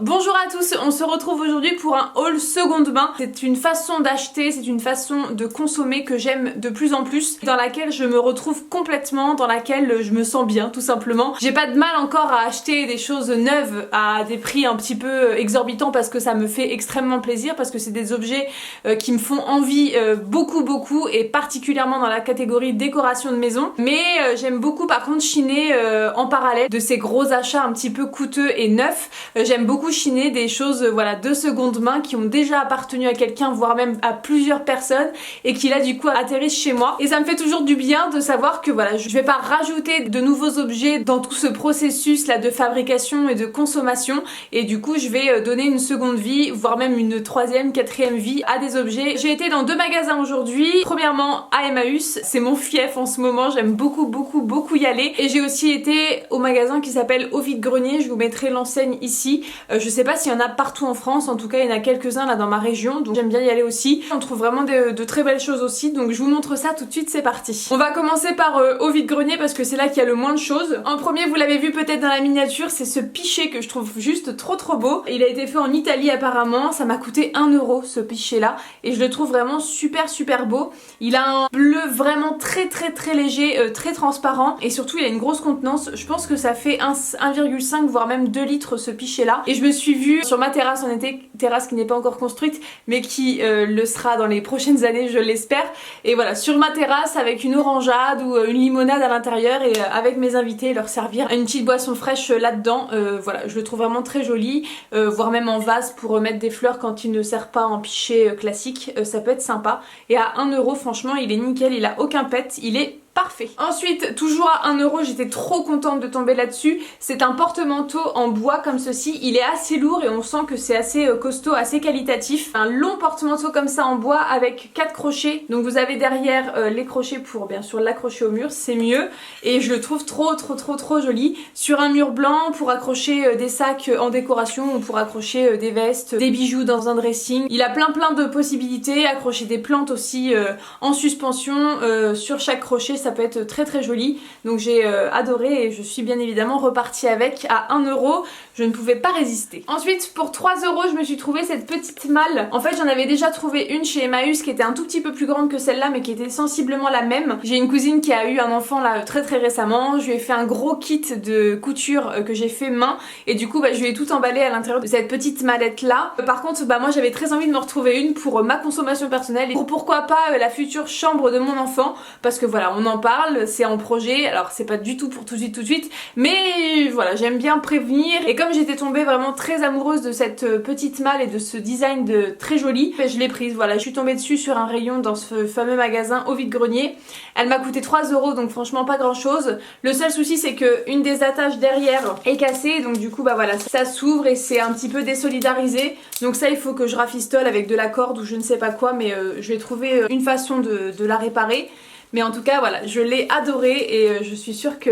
Bonjour à tous, on se retrouve aujourd'hui pour un haul seconde main. C'est une façon d'acheter, c'est une façon de consommer que j'aime de plus en plus, dans laquelle je me retrouve complètement, dans laquelle je me sens bien tout simplement. J'ai pas de mal encore à acheter des choses neuves à des prix un petit peu exorbitants parce que ça me fait extrêmement plaisir, parce que c'est des objets qui me font envie beaucoup et particulièrement dans la catégorie décoration de maison. Mais j'aime beaucoup par contre chiner en parallèle de ces gros achats un petit peu coûteux et neufs. J'aime beaucoup chiner des choses voilà, de seconde main qui ont déjà appartenu à quelqu'un, voire même à plusieurs personnes, et qui là du coup atterrissent chez moi. Et ça me fait toujours du bien de savoir que voilà, je vais pas rajouter de nouveaux objets dans tout ce processus là de fabrication et de consommation, et du coup je vais donner une seconde vie, voire même une troisième, quatrième vie à des objets. J'ai été dans deux magasins aujourd'hui. Premièrement à Emmaüs, c'est mon fief en ce moment, j'aime beaucoup y aller. Et j'ai aussi été au magasin qui s'appelle Au Vide-Grenier, je vous mettrai l'enseigne ici. Je sais pas s'il y en a partout en France, en tout cas il y en a quelques-uns là dans ma région, donc j'aime bien y aller aussi. On trouve vraiment de très belles choses aussi, donc je vous montre ça tout de suite, c'est parti. On va commencer par Au Vide-Grenier parce que c'est là qu'il y a le moins de choses. En premier, vous l'avez vu peut-être dans la miniature, c'est ce pichet que je trouve juste trop beau. Il a été fait en Italie apparemment, ça m'a coûté 1 € ce pichet là, et je le trouve vraiment super beau. Il a un bleu vraiment très léger, très transparent, et surtout il a une grosse contenance. Je pense que ça fait 1,5 voire même 2 litres ce pichet là. Et je me suis vue sur ma terrasse en été, terrasse qui n'est pas encore construite mais qui le sera dans les prochaines années, je l'espère. Et voilà, sur ma terrasse avec une orangeade ou une limonade à l'intérieur, et avec mes invités leur servir une petite boisson fraîche là-dedans. Voilà, je le trouve vraiment très joli, voire même en vase pour mettre des fleurs quand il ne sert pas en pichet classique, ça peut être sympa. Et à 1 € franchement il est nickel, il a aucun pet, il est parfait. Ensuite, toujours à 1 €, j'étais trop contente de tomber là-dessus. C'est un porte-manteau en bois comme ceci. Il est assez lourd et on sent que c'est assez costaud, assez qualitatif. Un long porte-manteau comme ça en bois avec 4 crochets. Donc vous avez derrière les crochets pour bien sûr l'accrocher au mur, c'est mieux. Et je le trouve trop joli. Sur un mur blanc pour accrocher des sacs en décoration ou pour accrocher des vestes, des bijoux dans un dressing. Il a plein de possibilités. Accrocher des plantes aussi en suspension sur chaque crochet. Ça peut être très joli, donc j'ai adoré et je suis bien évidemment repartie avec à 1 €. Je ne pouvais pas résister. Ensuite, pour 3 € je me suis trouvé cette petite malle. En fait j'en avais déjà trouvé une chez Emmaüs qui était un tout petit peu plus grande que celle-là, mais qui était sensiblement la même. J'ai une cousine qui a eu un enfant là très récemment. Je lui ai fait un gros kit de couture que j'ai fait main, et du coup je lui ai tout emballé à l'intérieur de cette petite mallette là. Par contre moi j'avais très envie de me retrouver une pour ma consommation personnelle, et pour pourquoi pas la future chambre de mon enfant, parce que voilà, on en parle, c'est en projet. Alors c'est pas du tout pour tout de suite, mais voilà, j'aime bien prévenir. Et comme j'étais tombée vraiment très amoureuse de cette petite malle et de ce design très joli, je l'ai prise. Voilà, je suis tombée dessus sur un rayon dans ce fameux magasin Au Vide-Grenier. Elle m'a coûté 3 €, donc franchement pas grand chose. Le seul souci c'est que une des attaches derrière est cassée, donc du coup voilà, ça s'ouvre et c'est un petit peu désolidarisé. Donc ça il faut que je rafistole avec de la corde ou je ne sais pas quoi, mais je vais trouver une façon de la réparer. Mais en tout cas voilà, je l'ai adoré, et je suis sûre que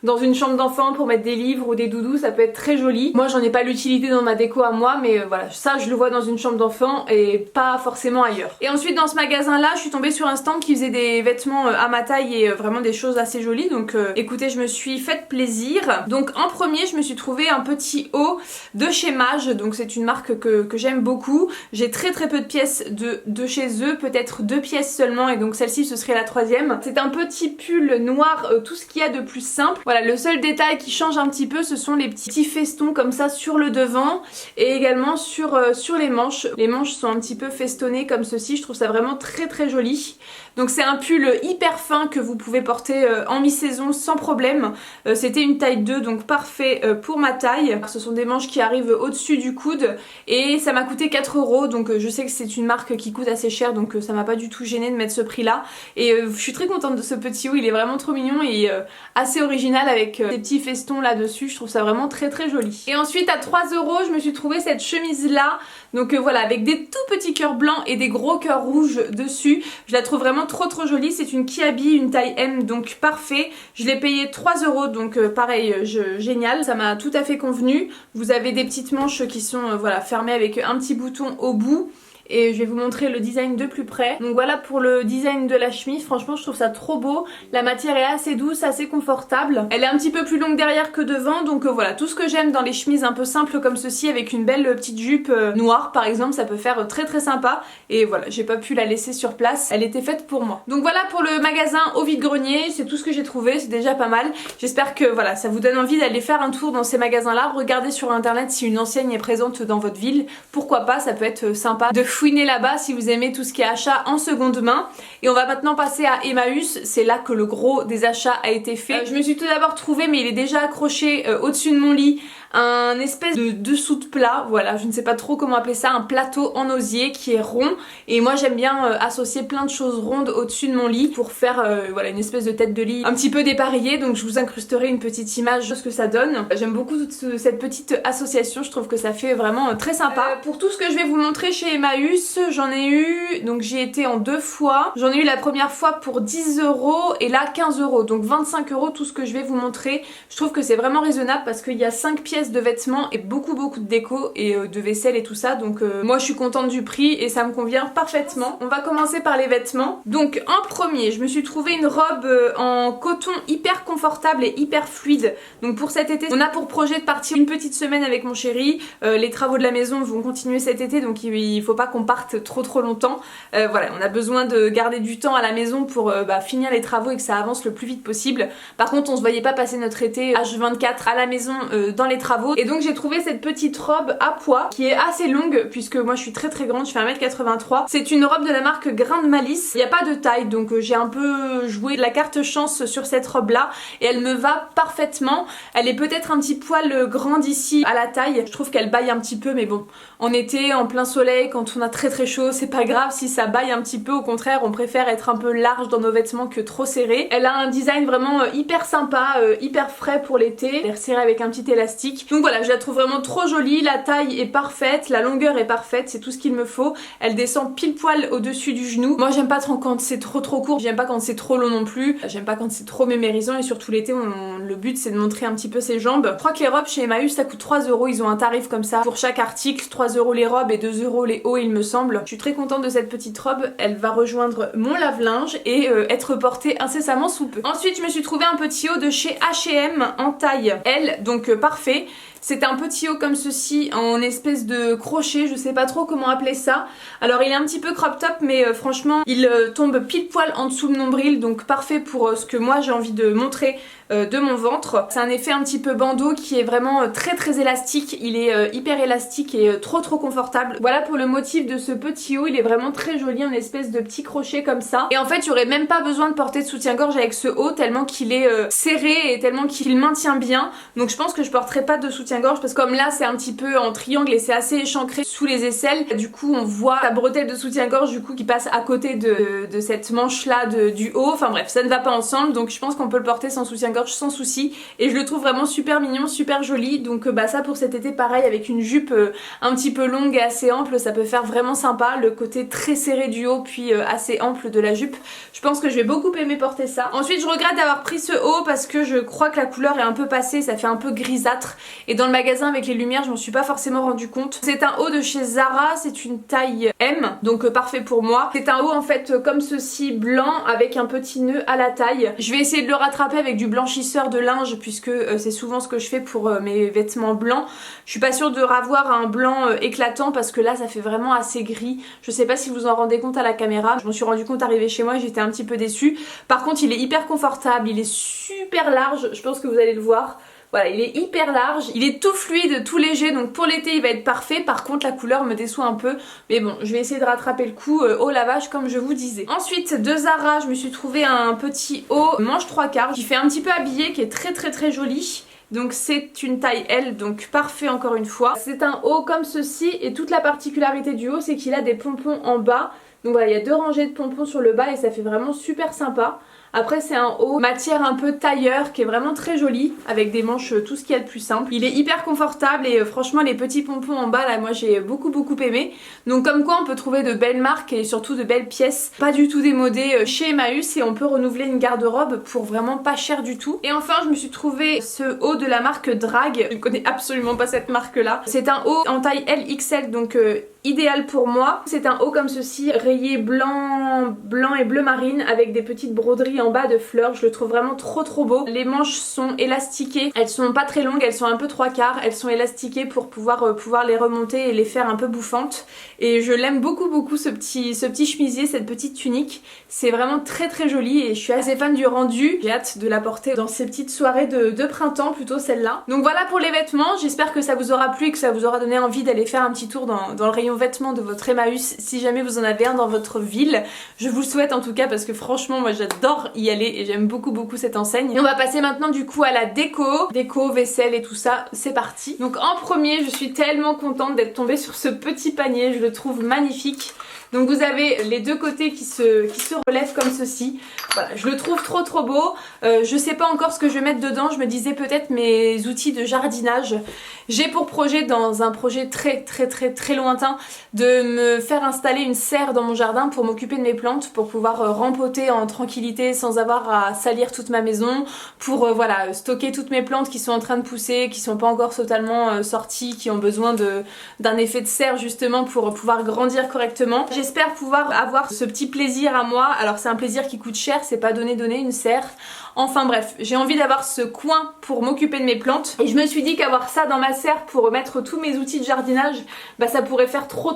dans une chambre d'enfant pour mettre des livres ou des doudous ça peut être très joli. Moi j'en ai pas l'utilité dans ma déco à moi, mais voilà, ça je le vois dans une chambre d'enfant et pas forcément ailleurs. Et ensuite dans ce magasin là je suis tombée sur un stand qui faisait des vêtements à ma taille et vraiment des choses assez jolies, donc écoutez, je me suis fait plaisir. Donc en premier je me suis trouvé un petit haut de chez Mage, donc c'est une marque que j'aime beaucoup. J'ai très peu de pièces de chez eux, peut-être 2 pièces seulement, et donc celle-ci ce serait la troisième. C'est un petit pull noir, tout ce qu'il y a de plus simple. Voilà, le seul détail qui change un petit peu, ce sont les petits festons comme ça sur le devant, et également sur les manches. Les manches sont un petit peu festonnées comme ceci, je trouve ça vraiment très joli. Donc c'est un pull hyper fin que vous pouvez porter en mi-saison sans problème. C'était une taille 2, donc parfait pour ma taille. Ce sont des manches qui arrivent au-dessus du coude, et ça m'a coûté 4 €, donc je sais que c'est une marque qui coûte assez cher, donc ça m'a pas du tout gêné de mettre ce prix là. Et je suis très contente de ce petit haut, il est vraiment trop mignon et assez original avec des petits festons là dessus. Je trouve ça vraiment très joli. Et ensuite à 3 € je me suis trouvé cette chemise là, donc voilà, avec des tout petits cœurs blancs et des gros cœurs rouges dessus. Je la trouve vraiment trop jolie. C'est une Kiabi, une taille M, donc parfait. Je l'ai payé 3 €, donc pareil, génial, ça m'a tout à fait convenu. Vous avez des petites manches qui sont voilà, fermées avec un petit bouton au bout. et je vais vous montrer le design de plus près. Donc voilà pour le design de la chemise, franchement je trouve ça trop beau. La matière est assez douce, assez confortable. Elle est un petit peu plus longue derrière que devant, donc voilà, tout ce que j'aime dans les chemises un peu simples comme ceci avec une belle petite jupe noire par exemple, ça peut faire très sympa. Et voilà, j'ai pas pu la laisser sur place, elle était faite pour moi. Donc voilà pour le magasin au vide-grenier, c'est tout ce que j'ai trouvé, c'est déjà pas mal. J'espère que voilà, ça vous donne envie d'aller faire un tour dans ces magasins là. Regardez sur internet si une enseigne est présente dans votre ville, pourquoi pas, ça peut être sympa de fouiner là-bas si vous aimez tout ce qui est achat en seconde main. Et on va maintenant passer à Emmaüs, c'est là que le gros des achats a été fait. Je me suis tout d'abord trouvé, mais il est déjà accroché au-dessus de mon lit, un espèce de dessous de plat, voilà, je ne sais pas trop comment appeler ça, un plateau en osier qui est rond, et moi j'aime bien associer plein de choses rondes au-dessus de mon lit pour faire voilà, une espèce de tête de lit un petit peu dépareillée, donc je vous incrusterai une petite image de ce que ça donne. J'aime beaucoup cette petite association, je trouve que ça fait vraiment très sympa. Pour tout ce que je vais vous montrer chez Emmaüs, j'en ai eu, donc j'y étais en 2 fois, j'en ai eu la première fois pour 10 € et là 15 €, donc 25 € tout ce que je vais vous montrer. Je trouve que c'est vraiment raisonnable parce qu'il y a 5 pièces de vêtements et beaucoup de déco et de vaisselle et tout ça, donc moi je suis contente du prix et ça me convient parfaitement. On va commencer par les vêtements. Donc en premier je me suis trouvé une robe en coton hyper confortable et hyper fluide. Donc pour cet été on a pour projet de partir une petite semaine avec mon chéri, les travaux de la maison vont continuer cet été, donc il faut pas qu'on parte trop longtemps. Voilà, on a besoin de garder du temps à la maison pour finir les travaux et que ça avance le plus vite possible. Par contre on se voyait pas passer notre été H24 à la maison dans les travaux, et donc j'ai trouvé cette petite robe à pois qui est assez longue puisque moi je suis très grande, je fais 1m83. C'est une robe de la marque Grain de Malice, il n'y a pas de taille, donc j'ai un peu joué la carte chance sur cette robe là et elle me va parfaitement. Elle est peut-être un petit poil grande ici à la taille, je trouve qu'elle baille un petit peu, mais bon, en été, en plein soleil, quand on a très chaud, c'est pas grave si ça baille un petit peu, au contraire on préfère être un peu large dans nos vêtements que trop serré. Elle a un design vraiment hyper sympa, hyper frais pour l'été, elle est serrée avec un petit élastique. Donc voilà, je la trouve vraiment trop jolie, la taille est parfaite, la longueur est parfaite, c'est tout ce qu'il me faut. Elle descend pile poil au-dessus du genou. Moi j'aime pas trop quand c'est trop court, j'aime pas quand c'est trop long non plus, j'aime pas quand c'est trop mémérisant, et surtout l'été le but c'est de montrer un petit peu ses jambes. Je crois que les robes chez Emmaüs ça coûte 3 €, ils ont un tarif comme ça pour chaque article, 3 € les robes et 2 € les hauts il me semble. Je suis très contente de cette petite robe, elle va rejoindre mon lave-linge et être portée incessamment sous peu. Ensuite je me suis trouvé un petit haut de chez H&M en taille L, donc parfait. C'est un petit haut comme ceci en espèce de crochet, je sais pas trop comment appeler ça. Alors il est un petit peu crop top, mais franchement il tombe pile poil en dessous de mon nombril, donc parfait pour ce que moi j'ai envie de montrer de mon ventre. C'est un effet un petit peu bandeau qui est vraiment très élastique, il est hyper élastique et trop confortable. Voilà pour le motif de ce petit haut, il est vraiment très joli, en espèce de petit crochet comme ça. Et en fait j'aurais même pas besoin de porter de soutien-gorge avec ce haut tellement qu'il est serré et tellement qu'il maintient bien. Donc je pense que je porterai pas de soutien-gorge parce que comme là c'est un petit peu en triangle et c'est assez échancré sous les aisselles, du coup on voit la bretelle de soutien-gorge du coup qui passe à côté de cette manche là du haut. Enfin bref, ça ne va pas ensemble, donc je pense qu'on peut le porter sans soutien-gorge sans souci, et je le trouve vraiment super mignon, super joli. Donc ça pour cet été pareil, avec une jupe un petit peu longue et assez ample, ça peut faire vraiment sympa, le côté très serré du haut puis assez ample de la jupe. Je pense que je vais beaucoup aimer porter ça. Ensuite je regrette d'avoir pris ce haut parce que je crois que la couleur est un peu passée, ça fait un peu grisâtre, et dans le magasin avec les lumières je m'en suis pas forcément rendu compte. C'est un haut de chez Zara, c'est une taille M, donc parfait pour moi. C'est un haut en fait comme ceci, blanc avec un petit nœud à la taille. Je vais essayer de le rattraper avec du blanchisseur de linge puisque c'est souvent ce que je fais pour mes vêtements blancs. Je suis pas sûre de ravoir un blanc éclatant parce que là ça fait vraiment assez gris. Je sais pas si vous en rendez compte à la caméra, je m'en suis rendu compte arrivé chez moi, j'étais un petit peu déçue. Par contre il est hyper confortable, il est super large, je pense que vous allez le voir. Voilà, il est hyper large, il est tout fluide, tout léger, donc pour l'été il va être parfait. Par contre la couleur me déçoit un peu, mais bon, je vais essayer de rattraper le coup au lavage comme je vous disais. Ensuite de Zara, je me suis trouvé un petit haut manche 3/4 qui fait un petit peu habillé, qui est très joli. Donc c'est une taille L, donc parfait encore une fois. C'est un haut comme ceci, et toute la particularité du haut c'est qu'il a des pompons en bas. Donc voilà, il y a 2 rangées de pompons sur le bas et ça fait vraiment super sympa. Après c'est un haut matière un peu tailleur qui est vraiment très joli, avec des manches tout ce qu'il y a de plus simple. Il est hyper confortable et franchement les petits pompons en bas là moi j'ai beaucoup aimé. Donc comme quoi on peut trouver de belles marques et surtout de belles pièces pas du tout démodées chez Emmaüs, et on peut renouveler une garde-robe pour vraiment pas cher du tout. Et enfin je me suis trouvé ce haut de la marque Drag, je ne connais absolument pas cette marque là. C'est un haut en taille LXL, donc idéal pour moi. C'est un haut comme ceci, rayé blanc et bleu marine avec des petites broderies en bas de fleurs. Je le trouve vraiment trop beau. Les manches sont élastiquées, elles sont pas très longues, elles sont un peu 3/4, elles sont élastiquées pour pouvoir les remonter et les faire un peu bouffantes. Et je l'aime beaucoup ce petit chemisier, cette petite tunique. C'est vraiment très joli et je suis assez fan du rendu. J'ai hâte de la porter dans ces petites soirées de printemps, plutôt celle-là. Donc voilà pour les vêtements, j'espère que ça vous aura plu et que ça vous aura donné envie d'aller faire un petit tour dans le rayon vêtements de votre Emmaüs si jamais vous en avez un dans votre ville. Je vous le souhaite en tout cas parce que franchement moi j'adore y aller et j'aime beaucoup cette enseigne. Et on va passer maintenant du coup à la déco, vaisselle et tout ça, c'est parti. Donc en premier, je suis tellement contente d'être tombée sur ce petit panier, je le trouve magnifique. Donc vous avez les deux côtés qui se relèvent comme ceci. Voilà, je le trouve trop beau. Je sais pas encore ce que je vais mettre dedans, je me disais peut-être mes outils de jardinage. J'ai pour projet, dans un projet très lointain, de me faire installer une serre dans mon jardin pour m'occuper de mes plantes, pour pouvoir rempoter en tranquillité sans avoir à salir toute ma maison, pour voilà, stocker toutes mes plantes qui sont en train de pousser, qui sont pas encore totalement sorties, qui ont besoin d'un effet de serre justement pour pouvoir grandir correctement. J'espère pouvoir avoir ce petit plaisir à moi. Alors c'est un plaisir qui coûte cher, c'est pas donné une serre. Enfin bref, j'ai envie d'avoir ce coin pour m'occuper de mes plantes et je me suis dit qu'avoir ça dans ma serre pour mettre tous mes outils de jardinage, bah ça pourrait faire trop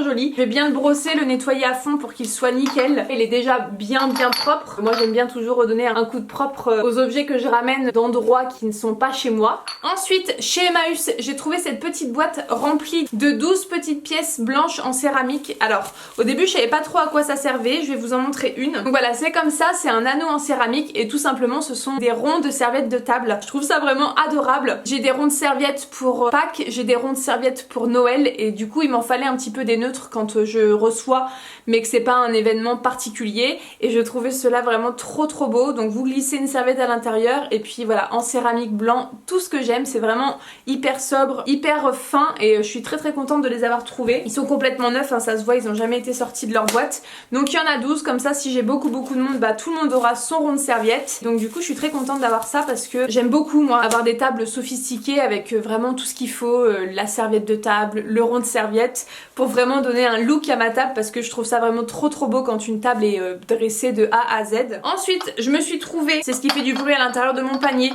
joli. Je vais bien le brosser, le nettoyer à fond pour qu'il soit nickel. Il est déjà bien propre. Moi j'aime bien toujours redonner un coup de propre aux objets que je ramène d'endroits qui ne sont pas chez moi. Ensuite, chez Emmaüs, j'ai trouvé cette petite boîte remplie de 12 petites pièces blanches en céramique. Alors, au début je savais pas trop à quoi ça servait, je vais vous en montrer une. Donc voilà, c'est comme ça, c'est un anneau en céramique et tout simplement ce sont des ronds de serviettes de table. Je trouve ça vraiment adorable. J'ai des ronds de serviettes pour Pâques, j'ai des ronds de serviettes pour Noël et du coup il m'en fallait un petit peu des neutres quand je reçois mais que c'est pas un événement particulier et je trouvais cela vraiment trop beau. Donc vous glissez une serviette à l'intérieur et puis voilà, en céramique blanc, tout ce que j'aime, c'est vraiment hyper sobre, hyper fin et je suis très contente de les avoir trouvés. Ils sont complètement neufs, hein, ça se voit, ils ont jamais été sortis de leur boîte. Donc il y en a 12, comme ça si j'ai beaucoup de monde, bah tout le monde aura son rond de serviette. Donc du coup je suis très contente d'avoir ça parce que j'aime beaucoup moi avoir des tables sophistiquées avec vraiment tout ce qu'il faut, la serviette de table, le rond de serviette, pour vraiment donner un look à ma table parce que je trouve ça vraiment trop beau quand une table est dressée de A à Z. Ensuite je me suis trouvé, c'est ce qui fait du bruit à l'intérieur de mon panier,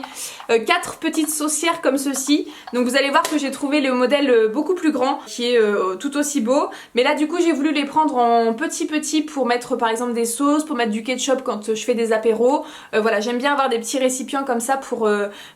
4 petites saucières comme ceci. Donc vous allez voir que j'ai trouvé le modèle beaucoup plus grand qui est tout aussi beau, mais là du coup j'ai voulu les prendre en petit pour mettre par exemple des sauces, pour mettre du ketchup quand je fais des apéros. Voilà, j'aime bien avoir des petits récipients comme ça pour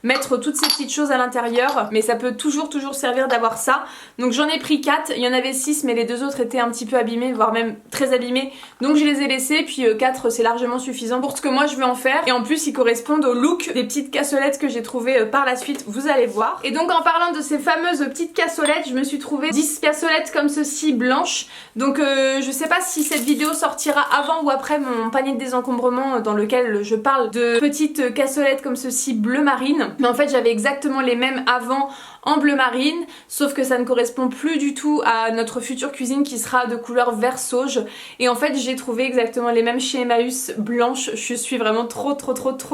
mettre toutes ces petites choses à l'intérieur, mais ça peut toujours servir d'avoir ça. Donc j'en ai pris 4, il y en avait 6 mais les deux autres étaient un petit peu abîmés, voire même très abîmés, donc je les ai laissés, puis 4 c'est largement suffisant pour ce que moi je veux en faire et en plus ils correspondent au look des petites cassolettes que j'ai trouvées par la suite, vous allez voir. Et donc en parlant de ces fameuses petites cassolettes, je me suis trouvé 10 cassolettes comme ceci blanches. Donc je sais pas si cette vidéo sortira avant ou après mon panier de désencombrement dans lequel je parle de petites cassolettes comme ceci bleu marine, mais en fait j'avais exactement les mêmes avant en bleu marine, sauf que ça ne correspond plus du tout à notre future cuisine qui sera de couleur vert sauge. Et en fait j'ai trouvé exactement les mêmes chez Emmaüs blanches. Je suis vraiment trop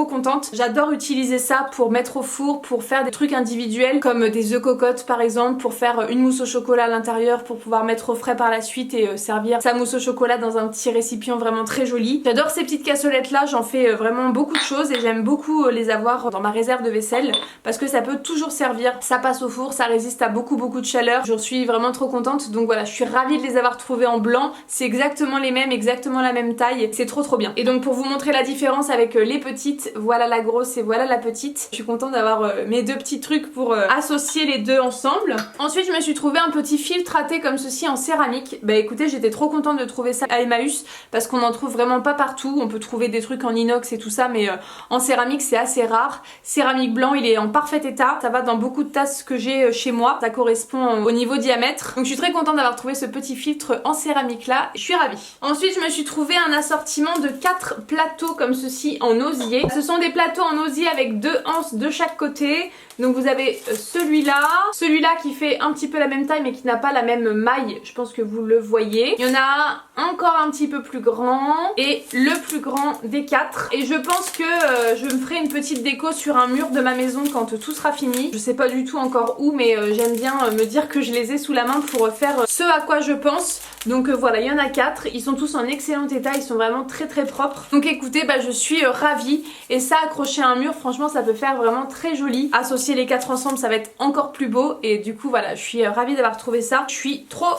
contente. J'adore utiliser ça pour mettre au four, pour faire des trucs individuels comme des œufs cocottes par exemple, pour faire une mousse au chocolat à l'intérieur pour pouvoir mettre au frais par la suite et servir sa mousse au chocolat dans un petit récipient vraiment très joli. J'adore ces petites cassolettes là, j'en fais vraiment beaucoup de choses et j'aime beaucoup les avoir dans ma réserve de vaisselle parce que ça peut toujours servir. Ça passe au four, ça résiste à beaucoup de chaleur. J'en suis vraiment trop contente. Donc voilà, je suis ravie de les avoir trouvés en blanc. C'est exactement les mêmes, exactement la même taille. C'est trop bien. Et donc pour vous montrer la différence avec les petites, voilà la grosse et voilà la petite. Je suis contente d'avoir mes deux petits trucs pour associer les deux ensemble. Ensuite je me suis trouvé un petit filtre à thé comme ceci en céramique. Bah écoutez, j'étais trop contente de trouver ça à Emmaüs parce qu'on en trouve vraiment pas partout. On peut trouver des trucs en inox et tout ça, mais en céramique c'est assez rare. Céramique blanc, il est en parfait état. Ça va dans beaucoup de tasses que j'ai chez moi. Ça correspond au niveau diamètre. Donc je suis très contente d'avoir trouvé ce petit filtre en céramique là. Je suis ravie. Ensuite je me suis trouvé un assortiment de 4 plateaux comme ceci en osier. Ce sont des plateaux en osier avec 2 anses de chaque côté. Donc vous avez celui-là qui fait un petit peu la même taille mais qui n'a pas la même maille, je pense que vous le voyez. Il y en a encore un petit peu plus grand et le plus grand des 4. Et je pense que je me ferai une petite déco sur un mur de ma maison quand tout sera fini. Je sais pas du tout encore où, mais j'aime bien me dire que je les ai sous la main pour faire ce à quoi je pense. Donc voilà, il y en a 4, ils sont tous en excellent état, ils sont vraiment très très propres. Donc écoutez, je suis ravie. Et ça, accroché à un mur, franchement ça peut faire vraiment très joli. Associer les 4 ensemble, ça va être encore plus beau. Et du coup voilà, je suis ravie d'avoir trouvé ça. Je suis trop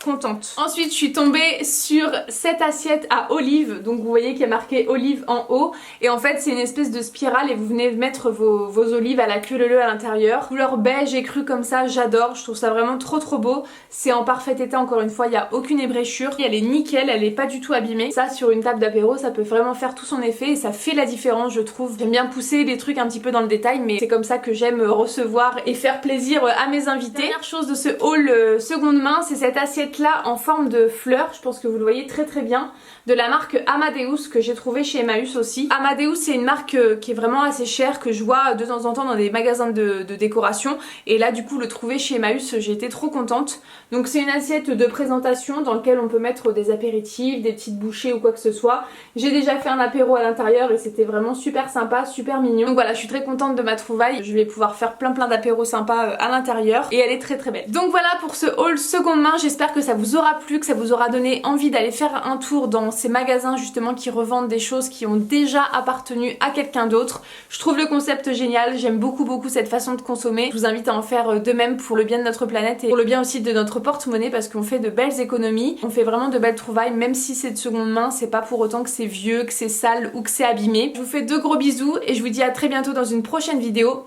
contente. Ensuite je suis tombée sur cette assiette à olive. Donc vous voyez qu'il y a marqué olive en haut. Et en fait c'est une espèce de spirale et vous venez mettre vos olives à la queue leu à l'intérieur. Couleur beige écru comme ça, j'adore. Je trouve ça vraiment trop beau. C'est en parfait état, encore une fois, il n'y a aucune ébréchure. Elle est nickel, elle est pas du tout abîmée. Ça sur une table d'apéro, ça peut vraiment faire tout son effet et ça fait la différence, je trouve. J'aime bien pousser les trucs un petit peu dans le détail, mais c'est comme ça que j'aime recevoir et faire plaisir à mes invités. Dernière chose de ce haul seconde main, c'est cette assiette là en forme de fleur. Je pense que vous le voyez très bien. De la marque Amadeus que j'ai trouvé chez Emmaüs aussi. Amadeus c'est une marque qui est vraiment assez chère, que je vois de temps en temps dans des magasins de décoration. Et là du coup le trouver chez Emmaüs, j'ai été trop contente. Donc c'est une assiette de présentation dans laquelle on peut mettre des apéritifs, des petites bouchées ou quoi que ce soit. J'ai déjà fait un apéro à l'intérieur et c'était vraiment super sympa, super mignon. Donc voilà, je suis très contente de ma trouvaille. Je vais pouvoir faire plein d'apéros sympas à l'intérieur et elle est très belle. Donc voilà pour ce haul seconde main, j'espère que ça vous aura plu, que ça vous aura donné envie d'aller faire un tour dans ces magasins justement qui revendent des choses qui ont déjà appartenu à quelqu'un d'autre. Je trouve le concept génial, j'aime beaucoup cette façon de consommer. Je vous invite à en faire de même pour le bien de notre planète et pour le bien aussi de notre porte-monnaie, parce qu'on fait de belles économies, on fait vraiment de belles trouvailles, même si c'est de seconde main, c'est pas pour autant que c'est vieux, que c'est sale ou que c'est abîmé. Je vous fais de gros bisous et je vous dis à très bientôt dans une prochaine vidéo.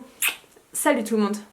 Salut tout le monde!